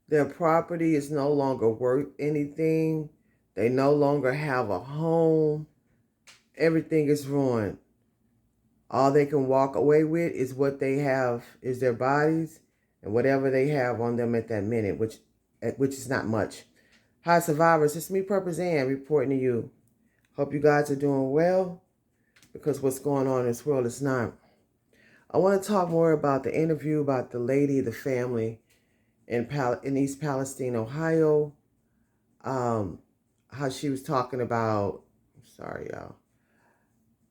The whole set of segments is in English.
Their property is no longer worth anything. They no longer have a home. Everything is ruined. All they can walk away with is what they have, is their bodies and whatever they have on them at that minute, which is not much. Hi, survivors. It's me, Purpose Ann, reporting to you. Hope you guys are doing well, because what's going on in this world is not. I want to talk more about the interview about the lady, the family in East Palestine, Ohio. Um, how she was talking about, sorry, y'all,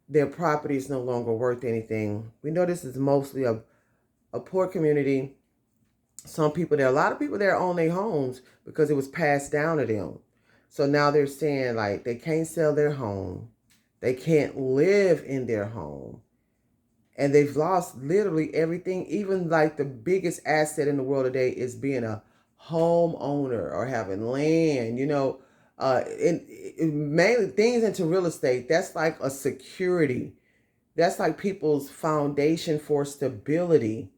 their property is no longer worth anything. We know this is mostly a poor community. Some people there, a lot of people there own their homes because it was passed down to them. So now they're saying like they can't sell their home, they can't live in their home, and they've lost literally everything. Even like the biggest asset in the world today is being a homeowner or having land, mainly things into real estate. That's like a security. That's like people's foundation for stability.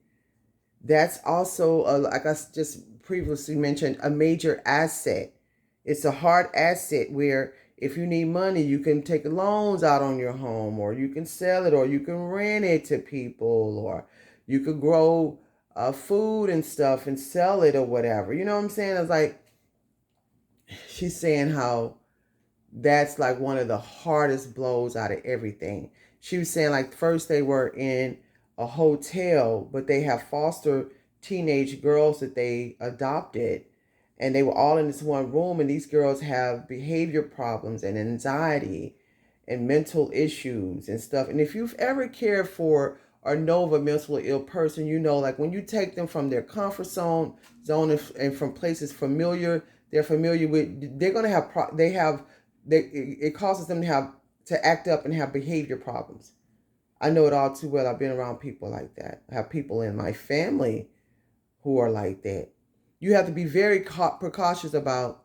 That's also, like I just previously mentioned, a major asset. It's a hard asset where if you need money, you can take loans out on your home, or you can sell it, or you can rent it to people, or you could grow food and stuff and sell it or whatever. You know what I'm saying? It's like she's saying how that's like one of the hardest blows out of everything. She was saying like first they were in a hotel, but they have foster teenage girls that they adopted, and they were all in this one room, and these girls have behavior problems and anxiety and mental issues and stuff. And if you've ever cared for or know of a mentally ill person, you know, like when you take them from their comfort zone and from places they're familiar with, they're going to have it causes them to act up and have behavior problems. I know it all too well. I've been around people like that. I have people in my family who are like that. You have to be very precautious about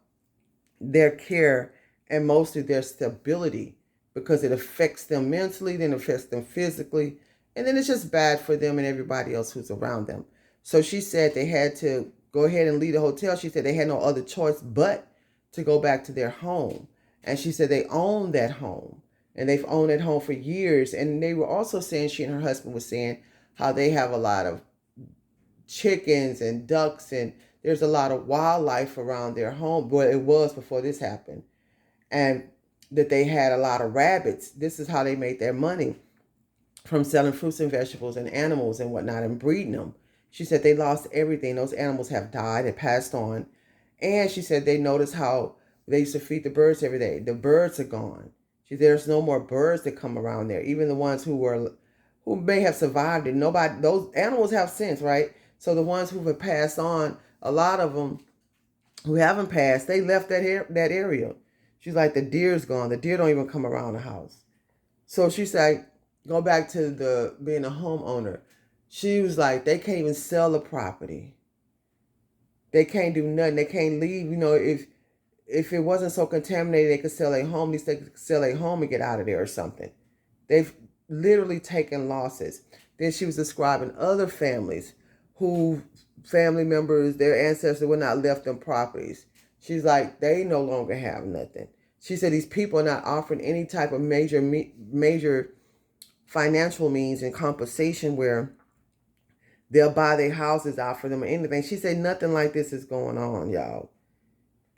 their care and mostly their stability, because it affects them mentally, then affects them physically, and then it's just bad for them and everybody else who's around them. So she said they had to go ahead and leave the hotel. She said they had no other choice but to go back to their home. And she said they own that home, and they've owned that home for years. And they were also saying, she and her husband was saying how they have a lot of chickens and ducks, and there's a lot of wildlife around their home. Well, it was before this happened. And that they had a lot of rabbits. This is how they made their money, from selling fruits and vegetables and animals and whatnot and breeding them. She said they lost everything. Those animals have died and passed on. And she said they noticed how they used to feed the birds every day. The birds are gone. She said there's no more birds that come around there. Even the ones who may have survived it. Nobody, those animals have sense, right? So the ones who have passed on, a lot of them who haven't passed, they left that area. She's like, the deer's gone. The deer don't even come around the house. So she's like, go back to the being a homeowner. She was like, they can't even sell the property. They can't do nothing. They can't leave. You know, if it wasn't so contaminated, they could sell a home. At least they could sell a home and get out of there or something. They've literally taken losses. Then she was describing other families who family members, their ancestors would not left them properties. She's like, they no longer have nothing. She said these people are not offering any type of major financial means and compensation where they'll buy their houses out for them or anything. She said nothing like this is going on, y'all.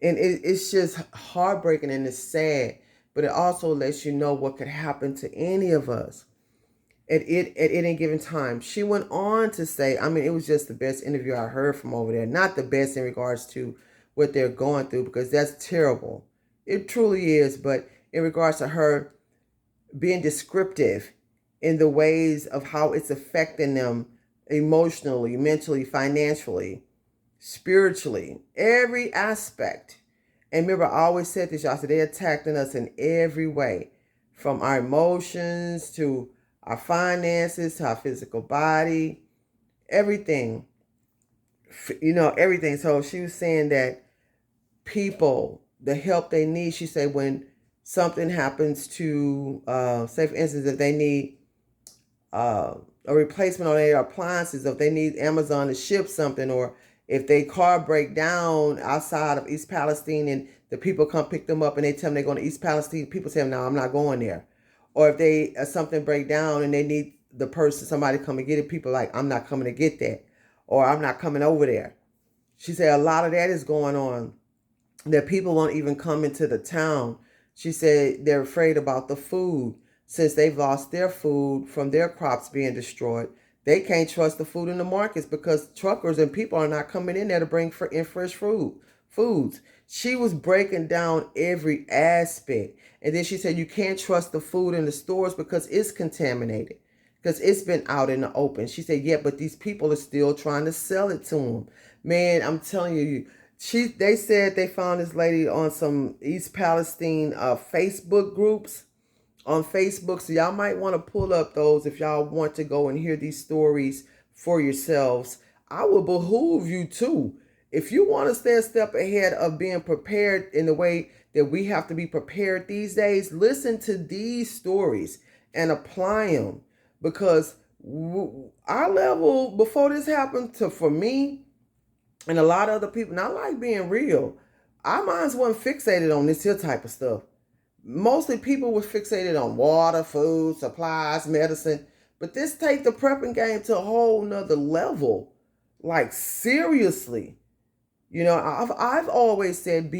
And it's just heartbreaking and it's sad, but it also lets you know what could happen to any of us at any given time. She went on to say, I mean, it was just the best interview I heard from over there. Not the best in regards to what they're going through, because that's terrible. It truly is. But in regards to her being descriptive in the ways of how it's affecting them emotionally, mentally, financially, spiritually, every aspect. And remember, I always said this, y'all, so they're attacking us in every way, from our emotions to our finances to our physical body, everything, everything. So she was saying that people, the help they need, she said when something happens to, say for instance, if they need a replacement on their appliances, if they need Amazon to ship something, or If they car break down outside of East Palestine and the people come pick them up and they tell them they're going to East Palestine, people say, no, I'm not going there. Or if they something break down and they need the person, somebody come and get it, people like, I'm not coming to get that. Or I'm not coming over there. She said a lot of that is going on, that people won't even come into the town. She said they're afraid about the food since they've lost their food from their crops being destroyed. They can't trust the food in the markets because truckers and people are not coming in there to bring in fresh foods. She was breaking down every aspect. And then she said you can't trust the food in the stores because it's contaminated, because it's been out in the open. She said, yeah, but these people are still trying to sell it to them. Man, I'm telling you, they said they found this lady on some East Palestine Facebook groups on Facebook. So y'all might want to pull up those if y'all want to go and hear these stories for yourselves. I would behoove you too. If you want to stay a step ahead of being prepared in the way that we have to be prepared these days, listen to these stories and apply them. Because our level before this happened for me and a lot of other people, not like being real, our minds weren't fixated on this here type of stuff. Mostly people were fixated on water, food, supplies, medicine. But this take the prepping game to a whole nother level. Like seriously. You know, I've always said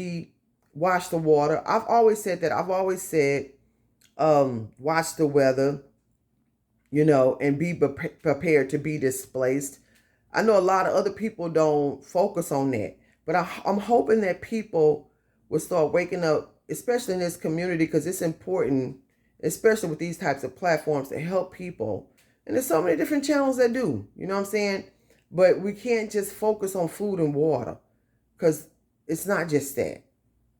watch the water. I've always said that. I've always said watch the weather, you know, and be prepared to be displaced. I know a lot of other people don't focus on that, but I'm hoping that people will start waking up, especially in this community, because it's important, especially with these types of platforms, to help people. And there's so many different channels that do, you know what I'm saying? But we can't just focus on food and water, because it's not just that.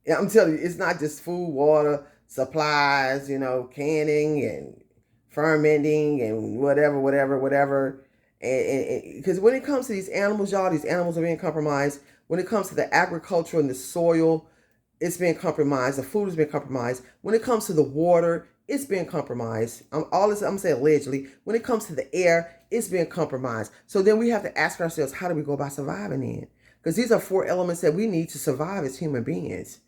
I'm telling you, it's not just food, water, supplies, you know, canning and fermenting and whatever. And because when it comes to these animals, y'all, these animals are being compromised. When it comes to the agriculture and the soil, it's being compromised. The food has been compromised. When it comes to the water, it's being compromised. I'm saying allegedly. When it comes to the air, it's being compromised. So then we have to ask ourselves, how do we go about surviving in? Because these are 4 elements that we need to survive as human beings.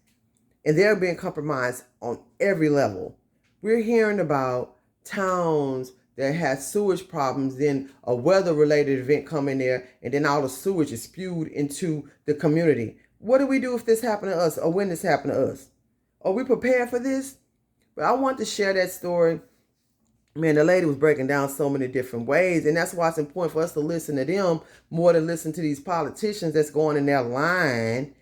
And they're being compromised on every level. We're hearing about towns that had sewage problems, then a weather-related event come in there, and then all the sewage is spewed into the community. What do we do if this happened to us, or when this happened to us? Are we prepared for this? But I want to share that story. Man, the lady was breaking down so many different ways, and that's why it's important for us to listen to them more than listen to these politicians that's going in their line.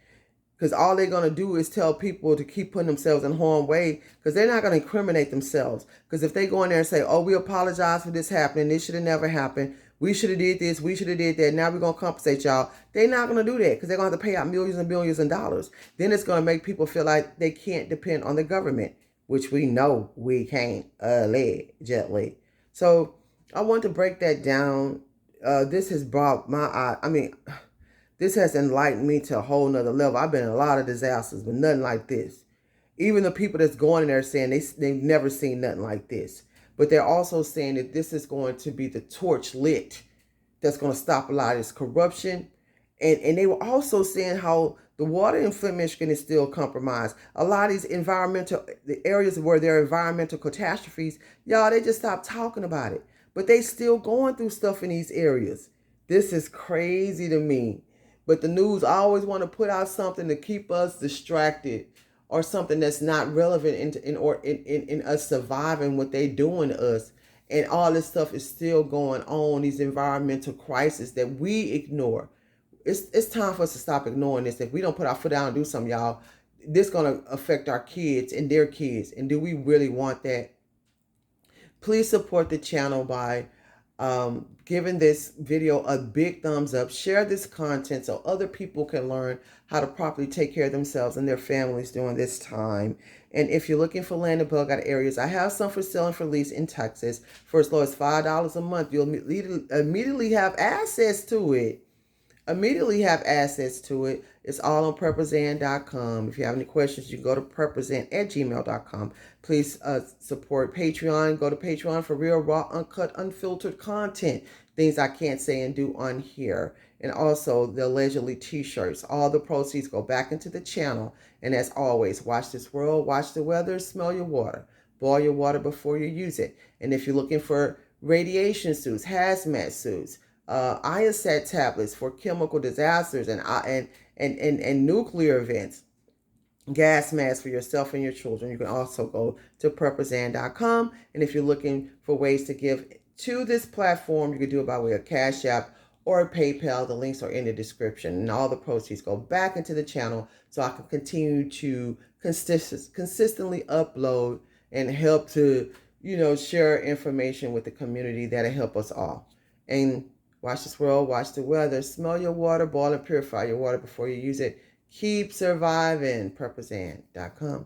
Because all they're going to do is tell people to keep putting themselves in harm's way, because they're not going to incriminate themselves. Because if they go in there and say, oh, we apologize for this happening, this should have never happened, we should have did this, we should have did that, now we're going to compensate y'all, they're not going to do that, because they're going to have to pay out millions and billions of dollars. Then it's going to make people feel like they can't depend on the government, which we know we can't, allegedly. So I want to break that down. This has brought this has enlightened me to a whole nother level. I've been in a lot of disasters, but nothing like this. Even the people that's going in there saying they've never seen nothing like this. But they're also saying that this is going to be the torch lit that's going to stop a lot of this corruption. And they were also saying how the water in Flint, Michigan is still compromised. A lot of these the areas where there are environmental catastrophes, y'all, they just stopped talking about it. But they still going through stuff in these areas. This is crazy to me. But the news always want to put out something to keep us distracted, or something that's not relevant in us surviving what they doing to us. And all this stuff is still going on, these environmental crises that we ignore. It's time for us to stop ignoring this. If we don't put our foot down and do something, y'all, this is going to affect our kids and their kids. And do we really want that? Please support the channel by giving this video a big thumbs up. Share this content so other people can learn how to properly take care of themselves and their families during this time. And if you're looking for land and bug out areas, I have some for sale and for lease in Texas for as low as $5 a month. You'll immediately have access to it. It's all on prepperzan.com. If you have any questions, you can go to prepperzan@gmail.com. Please support Patreon. Go to Patreon for real, raw, uncut, unfiltered content. Things I can't say and do on here. and also the allegedly t-shirts. All the proceeds go back into the channel. And as always, watch this world, watch the weather, smell your water, boil your water before you use it. And if you're looking for radiation suits, hazmat suits, ISAT tablets for chemical disasters and nuclear events, gas masks for yourself and your children, you can also go to purposeand.com. And if you're looking for ways to give to this platform, you can do it by way of Cash App or PayPal. The links are in the description, and all the proceeds go back into the channel so I can continue to consistently upload and help to, share information with the community that'll help us all. And watch this world, watch the weather, smell your water, boil and purify your water before you use it. Keep surviving. purposeand.com.